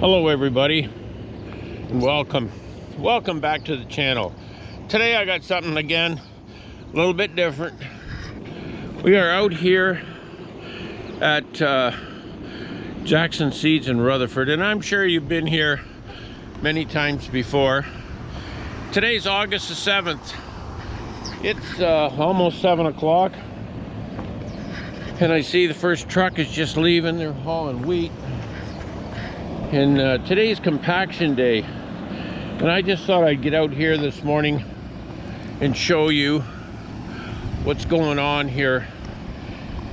Hello everybody, and welcome back to the channel. Today I got something again a little bit different. We are out here at Jackson Seeds in Rutherford, and I'm sure you've been here many times before. Today's August the 7th. It's almost 7 o'clock, and I see the first truck is just leaving. They're hauling wheat. And today's compaction day, and I just thought I'd get out here this morning and show you what's going on here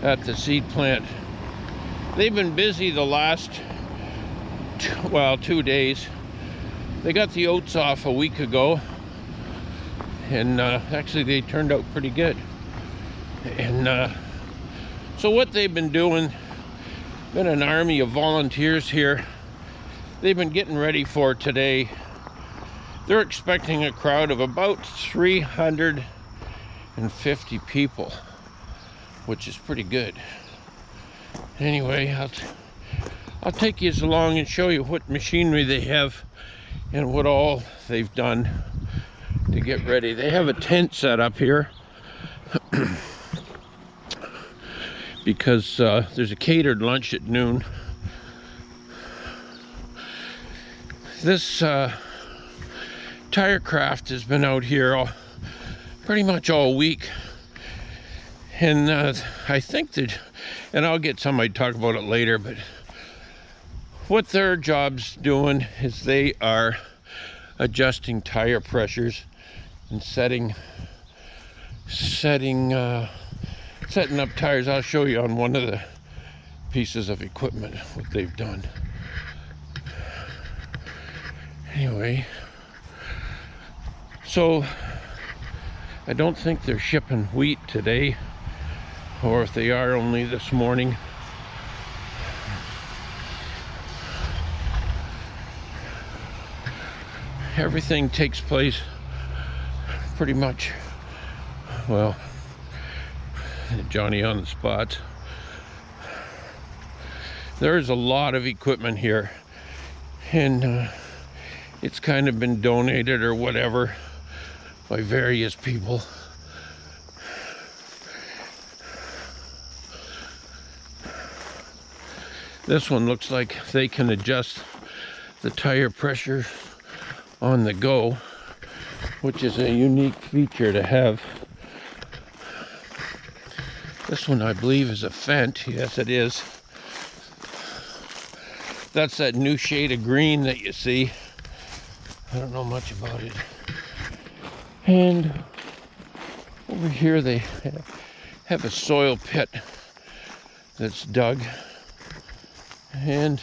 at the seed plant. They've been busy the last 2 days. They got the oats off a week ago, and actually they turned out pretty good. And so what they've been doing, been an army of volunteers here. They've been getting ready for today. They're expecting a crowd of about 350 people, which is pretty good. Anyway, I'll take you along and show you what machinery they have and what all they've done to get ready. They have a tent set up here because there's a catered lunch at noon. This tire craft has been out here pretty much all week, and I think that, and I'll get somebody to talk about it later, but what their job's doing is they are adjusting tire pressures and setting up tires. I'll show you on one of the pieces of equipment what they've done. Anyway, so I don't think they're shipping wheat today, or if they are, only this morning. Everything takes place pretty much, well, Johnny on the spot. There's a lot of equipment here, and it's kind of been donated or whatever by various people. This one looks like they can adjust the tire pressure on the go, which is a unique feature to have. This one, I believe, is a Fendt. Yes, it is. That's that new shade of green that you see. I don't know much about it. And over here they have a soil pit that's dug. And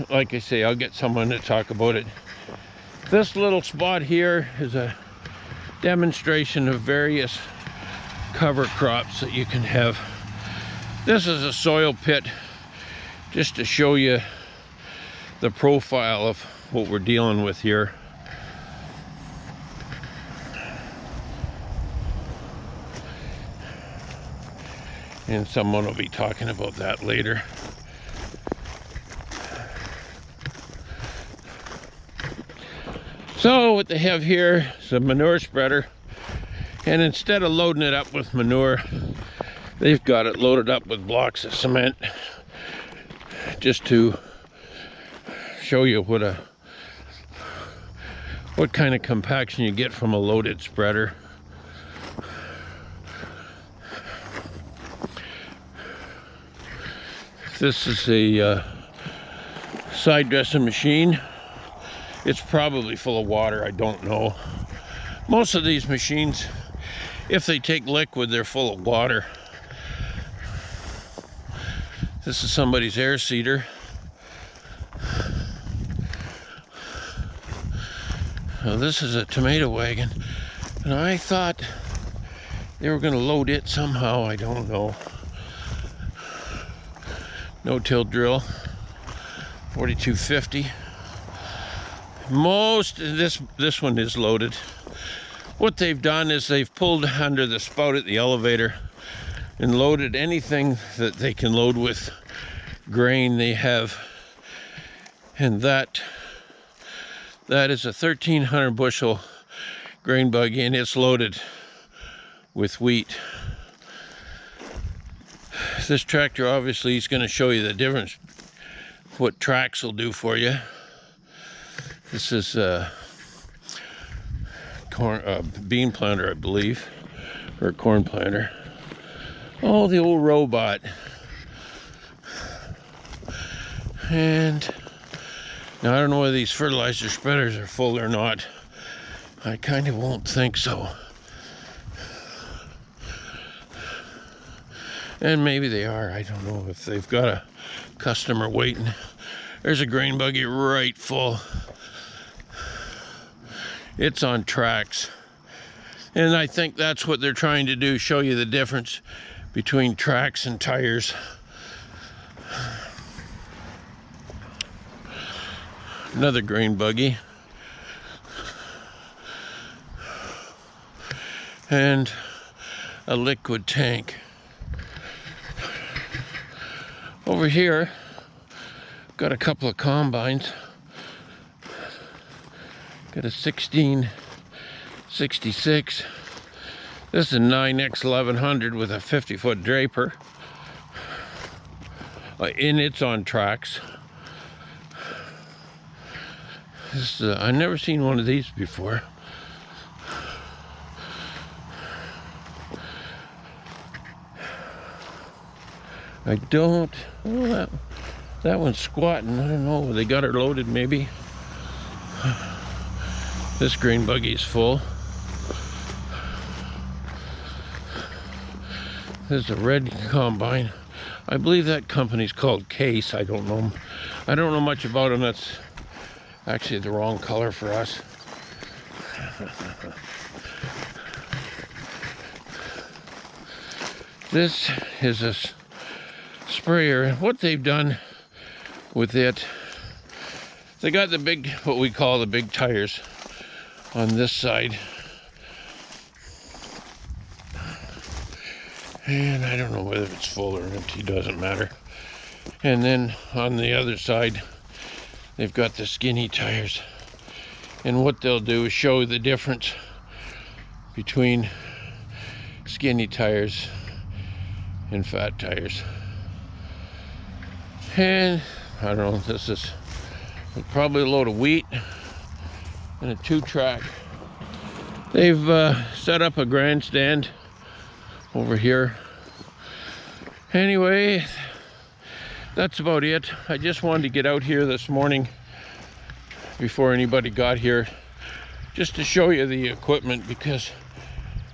like I say, I'll get someone to talk about it. This little spot here is a demonstration of various cover crops that you can have. This is a soil pit just to show you the profile of what we're dealing with here. And someone will be talking about that later. So what they have here is a manure spreader, and instead of loading it up with manure, they've got it loaded up with blocks of cement, just to show you what kind of compaction you get from a loaded spreader. This is a side dressing machine. It's probably full of water, I don't know. Most of these machines, if they take liquid, they're full of water. This is somebody's air seeder. Now this is a tomato wagon, and I thought they were going to load it somehow. I don't know. No-till drill, 4250. Most of this one is loaded. What they've done is they've pulled under the spout at the elevator and loaded anything that they can load with grain. They have And that is a 1,300 bushel grain buggy, and it's loaded with wheat. This tractor obviously is going to show you the difference, what tracks will do for you. This is a bean planter, I believe, or a corn planter. Oh, the old robot. And now I don't know whether these fertilizer spreaders are full or not. I kind of won't think so. And maybe they are. I don't know if they've got a customer waiting. There's a grain buggy right full. It's on tracks. And I think that's what they're trying to do, show you the difference between tracks and tires. Another grain buggy. And a liquid tank. Over here, got a couple of combines. Got a 1666. This is a 9X1100 with a 50-foot draper. And it's on tracks. This is, I've never seen one of these before. I don't, oh, that one's squatting. I don't know, they got her loaded maybe. This grain buggy is full. There's a red combine. I believe that company's called Case. I don't know much about them. That's actually the wrong color for us. This is a sprayer. What they've done with it, they got the big, what we call the big tires on this side, and I don't know whether it's full or empty, doesn't matter. And then on the other side they've got the skinny tires, and what they'll do is show the difference between skinny tires and fat tires. And I don't know, this is probably a load of wheat and a 2-track. They've set up a grandstand over here. Anyway, that's about it. I just wanted to get out here this morning before anybody got here, just to show you the equipment, because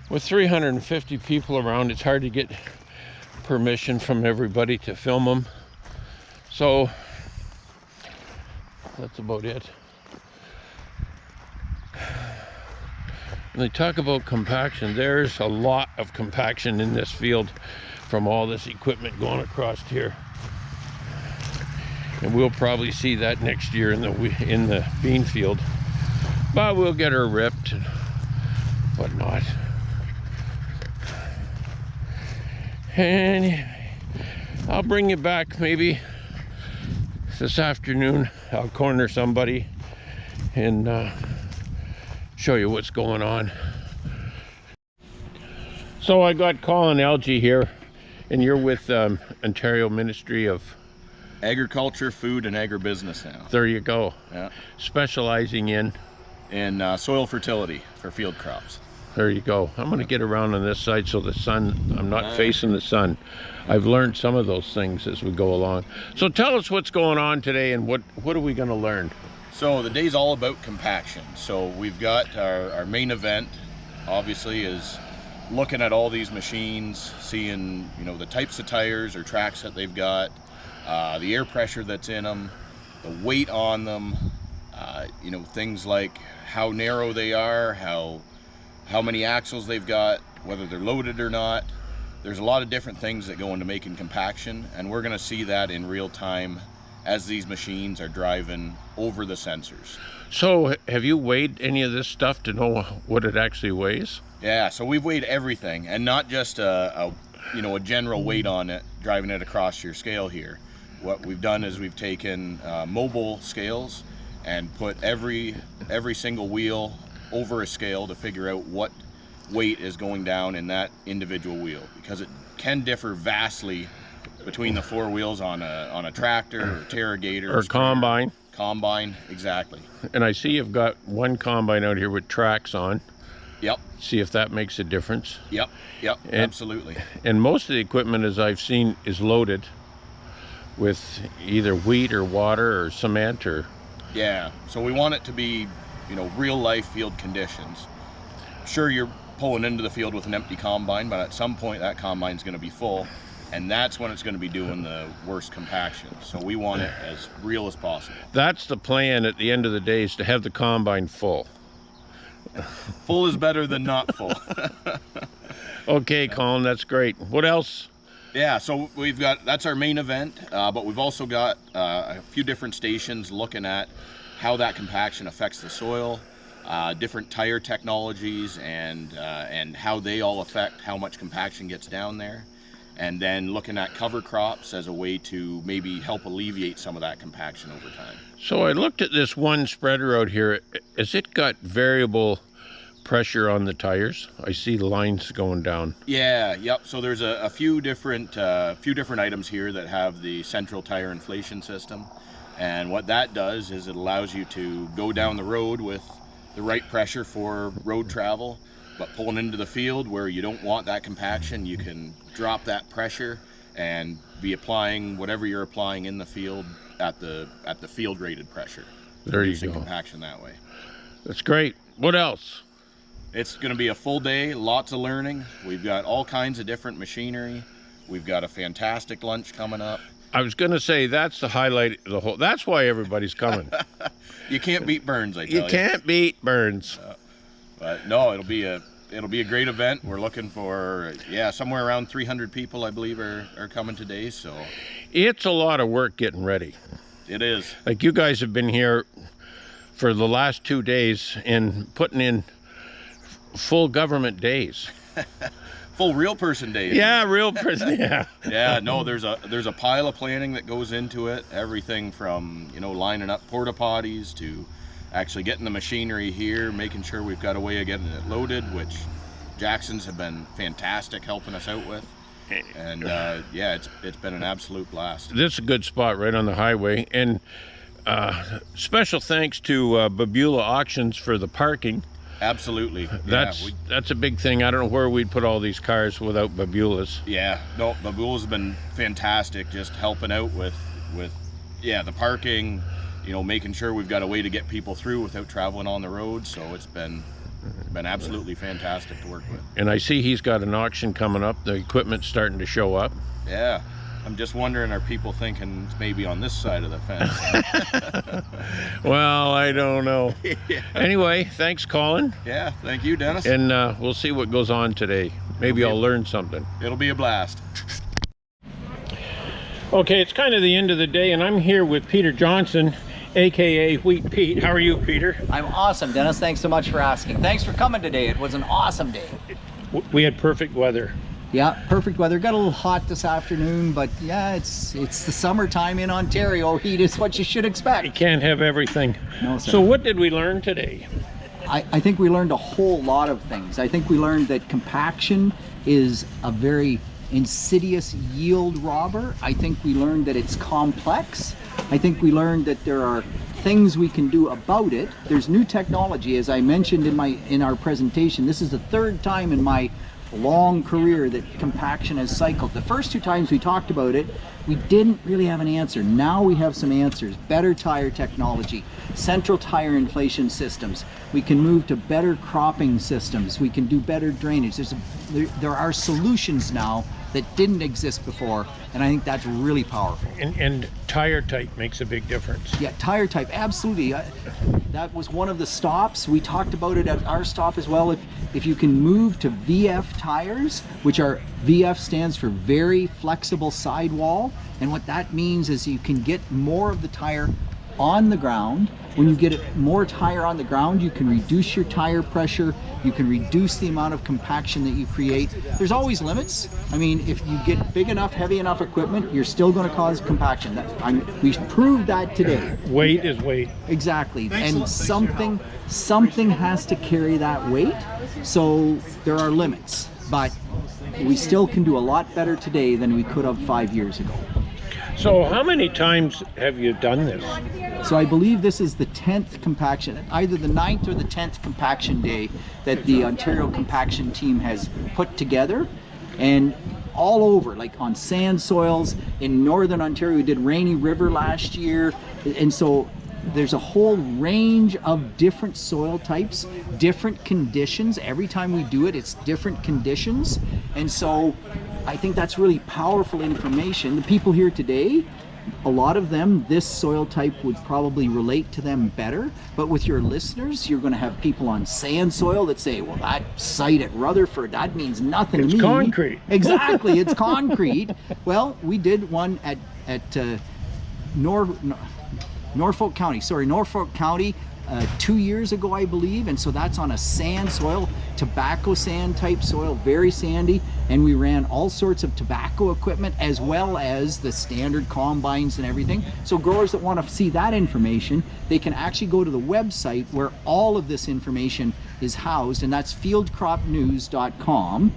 with 350 people around, it's hard to get permission from everybody to film them. So that's about it. When they talk about compaction, there's a lot of compaction in this field from all this equipment going across here. And we'll probably see that next year in the bean field. But we'll get her ripped and whatnot. And I'll bring you back maybe this afternoon. I'll corner somebody and show you what's going on. So I got Colin Algie here, and you're with Ontario Ministry of Agriculture, Food, and Agribusiness now. There you go. Yeah. Specializing in soil fertility for field crops. There you go. I'm going to get around on this side so the sun, I'm not facing the sun. I've learned some of those things as we go along. So tell us what's going on today, and what are we going to learn? So the day's all about compaction. So we've got our main event, obviously, is looking at all these machines, seeing, you know, the types of tires or tracks that they've got, the air pressure that's in them, the weight on them, you know, things like how narrow they are, how many axles they've got, whether they're loaded or not. There's a lot of different things that go into making compaction, and we're going to see that in real time as these machines are driving over the sensors. So have you weighed any of this stuff to know what it actually weighs? Yeah, so we've weighed everything, and not just a general weight on it, driving it across your scale here. what we've done is we've taken mobile scales and put every single wheel over a scale to figure out what weight is going down in that individual wheel, because it can differ vastly between the 4 wheels on a tractor or Terragator Or combine. Combine, exactly. And I see you've got one combine out here with tracks on. Yep. See if that makes a difference. Yep, absolutely. And most of the equipment, as I've seen, is loaded with either wheat or water or cement or... Yeah, so we want it to be, real life field conditions. Sure, you're pulling into the field with an empty combine, but at some point that combine's going to be full, and that's when it's going to be doing the worst compaction. So we want it as real as possible. That's the plan at the end of the day, is to have the combine full. Full is better than not full. Okay, Colin, that's great. What else? Yeah, so that's our main event, but we've also got a few different stations looking at how that compaction affects the soil, different tire technologies, and how they all affect how much compaction gets down there. And then looking at cover crops as a way to maybe help alleviate some of that compaction over time. So I looked at this one spreader out here. Has it got variable pressure on the tires? I see lines going down. Yeah, yep. So there's a few different items here that have the central tire inflation system. And what that does is it allows you to go down the road with the right pressure for road travel. But pulling into the field where you don't want that compaction, you can drop that pressure and be applying whatever you're applying in the field at the field rated pressure. There you go. Compaction that way. That's great. What else? It's going to be a full day, lots of learning. We've got all kinds of different machinery. We've got a fantastic lunch coming up. I was going to say that's the highlight of the whole. That's why everybody's coming. You can't beat Burns, I tell you. You can't beat Burns. But no, it'll be a great event. We're looking for somewhere around 300 people, I believe, are coming today. So it's a lot of work getting ready. It is. Like, you guys have been here for the last 2 days and putting in full government days. Full real person days. Yeah, real person. Yeah. Yeah. No, there's a pile of planning that goes into it. Everything from lining up porta potties to actually getting the machinery here, making sure we've got a way of getting it loaded, which Jacksons have been fantastic helping us out with. And it's been an absolute blast. This is a good spot right on the highway. And special thanks to Babula Auctions for the parking. Absolutely. That's a big thing. I don't know where we'd put all these cars without Babula's. Yeah, no, Babula's been fantastic, just helping out with the parking, making sure we've got a way to get people through without traveling on the road. So it's been absolutely fantastic to work with. And I see he's got an auction coming up. The equipment's starting to show up. Yeah. I'm just wondering, are people thinking it's maybe on this side of the fence? Well, I don't know. Yeah. Anyway, thanks, Colin. Yeah, thank you, Dennis. And we'll see what goes on today. Maybe I'll learn something. It'll be a blast. Okay, it's kind of the end of the day, and I'm here with Peter Johnson, aka Wheat Pete. How are you, Peter? I'm awesome, Dennis. Thanks so much for asking. Thanks for coming today. It was an awesome day. We had perfect weather. Yeah, perfect weather. Got a little hot this afternoon, but yeah, it's the summertime in Ontario. Heat is what you should expect. You can't have everything. No, sir. So what did we learn today? I think we learned a whole lot of things. I think we learned that compaction is a very insidious yield robber. I think we learned that it's complex. I think we learned that there are things we can do about it. There's new technology, as I mentioned in our presentation. This is the third time in my long career that compaction has cycled. The first 2 times we talked about it, we didn't really have an answer. Now we have some answers. Better tire technology, central tire inflation systems. We can move to better cropping systems. We can do better drainage. There are solutions now that didn't exist before, and I think that's really powerful. And tire type makes a big difference. Yeah, tire type, absolutely. That was one of the stops. We talked about it at our stop as well. If you can move to VF tires, which are, VF stands for very flexible sidewall, and what that means is you can get more of the tire on the ground. When you get it more tire on the ground, you can reduce your tire pressure, you can reduce the amount of compaction that you create. There's always limits. I mean, if you get big enough, heavy enough equipment, you're still going to cause compaction. We've proved that today. Weight is weight. Exactly. And something has to carry that weight. So there are limits, but we still can do a lot better today than we could have 5 years ago. So how many times have you done this? So I believe this is the 10th compaction, either the 9th or the 10th compaction day that the Ontario compaction team has put together. And all over, like on sand soils in Northern Ontario, we did Rainy River last year. And so there's a whole range of different soil types, different conditions. Every time we do it, it's different conditions. And so I think that's really powerful information. The people here today, a lot of them, this soil type would probably relate to them better. But with your listeners, you're going to have people on sand soil that say, well, that site at Rutherford, that means nothing to me. It's concrete. Exactly, it's concrete. Well, we did one at Norfolk County 2 years ago, I believe. And so that's on a sand soil, tobacco sand type soil, very sandy. And we ran all sorts of tobacco equipment as well as the standard combines and everything. So growers that want to see that information, they can actually go to the website where all of this information is housed, and that's fieldcropnews.com.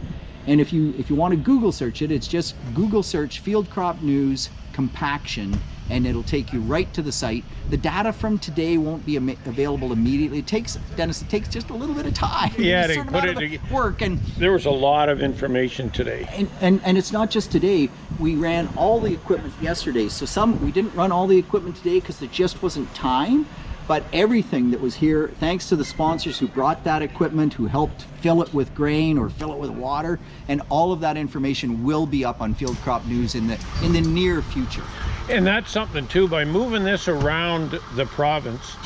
And if you want to Google search it, it's just Google search Field Crop News Compaction, and it'll take you right to the site. The data from today won't be available immediately. It takes, Dennis, it takes just a little bit of time. Yeah, to put it together. Work, and there was a lot of information today. And it's not just today. We ran all the equipment yesterday. So we didn't run all the equipment today because there just wasn't time. But everything that was here, thanks to the sponsors who brought that equipment, who helped fill it with grain or fill it with water, and all of that information will be up on Field Crop News in the near future. And that's something too, by moving this around the province,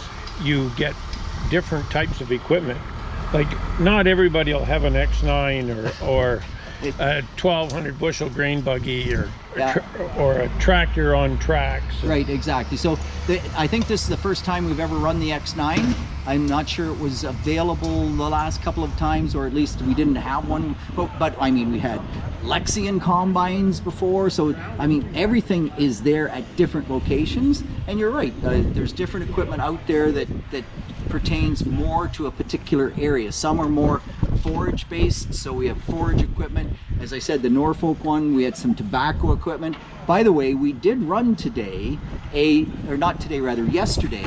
you get different types of equipment. Like, not everybody will have an X9 or a 1200 bushel grain buggy or a tractor on tracks. Right, exactly. So I think this is the first time we've ever run the X9. I'm not sure it was available the last couple of times, or at least we didn't have one. But I mean, we had Lexion combines before. So, I mean, everything is there at different locations. And you're right, there's different equipment out there that pertains more to a particular area. Some are more forage based, so we have forage equipment. As I said, the Norfolk one, we had some tobacco equipment. By the way, we did run today yesterday,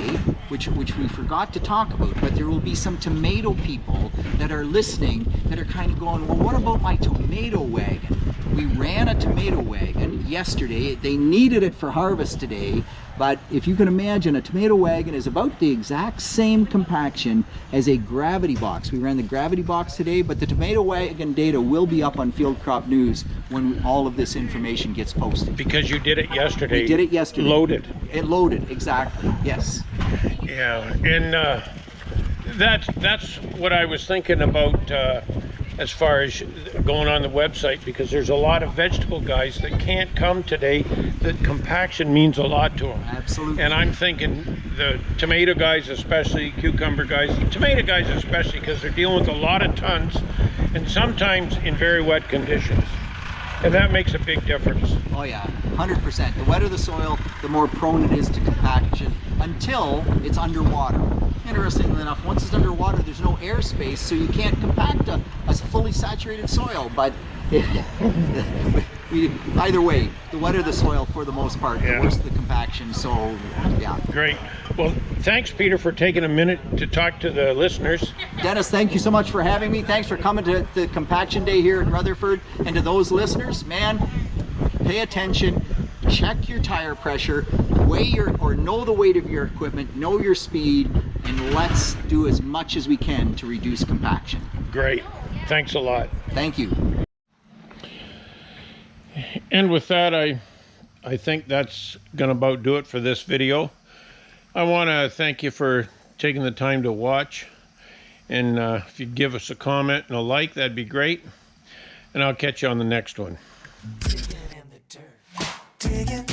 which we forgot to talk about, but there will be some tomato people that are listening that are kind of going, well, what about my tomato wagon? We ran a tomato wagon yesterday. They needed it for harvest today, but if you can imagine, a tomato wagon is about the exact same compaction as a gravity box. We ran the gravity box today, but the tomato wagon data will be up on Field Crop News when all of this information gets posted. Because you did it yesterday. We did it yesterday. Loaded. It loaded, exactly, yes. Yeah, and that's what I was thinking about as far as going on the website, because there's a lot of vegetable guys that can't come today that compaction means a lot to them. Absolutely. And I'm thinking the tomato guys especially, cucumber guys, the tomato guys especially, because they're dealing with a lot of tons and sometimes in very wet conditions. And that makes a big difference. Oh yeah, 100%. The wetter the soil, the more prone it is to compaction until it's underwater. Interestingly enough, once it's underwater, there's no airspace, so you can't compact a fully saturated soil. But either way, the wetter the soil for the most part, the worse the compaction. So yeah. Great. Well, thanks, Peter, for taking a minute to talk to the listeners. Dennis, thank you so much for having me. Thanks for coming to the Compaction Day here in Rutherford. And to those listeners, man, pay attention, check your tire pressure, know the weight of your equipment, know your speed, and let's do as much as we can to reduce compaction. Great. Thanks a lot. Thank you. And with that, I think that's gonna about do it for this video. I want to thank you for taking the time to watch, and if you'd give us a comment and a like, that'd be great, and I'll catch you on the next one. Digging in the dirt. Digging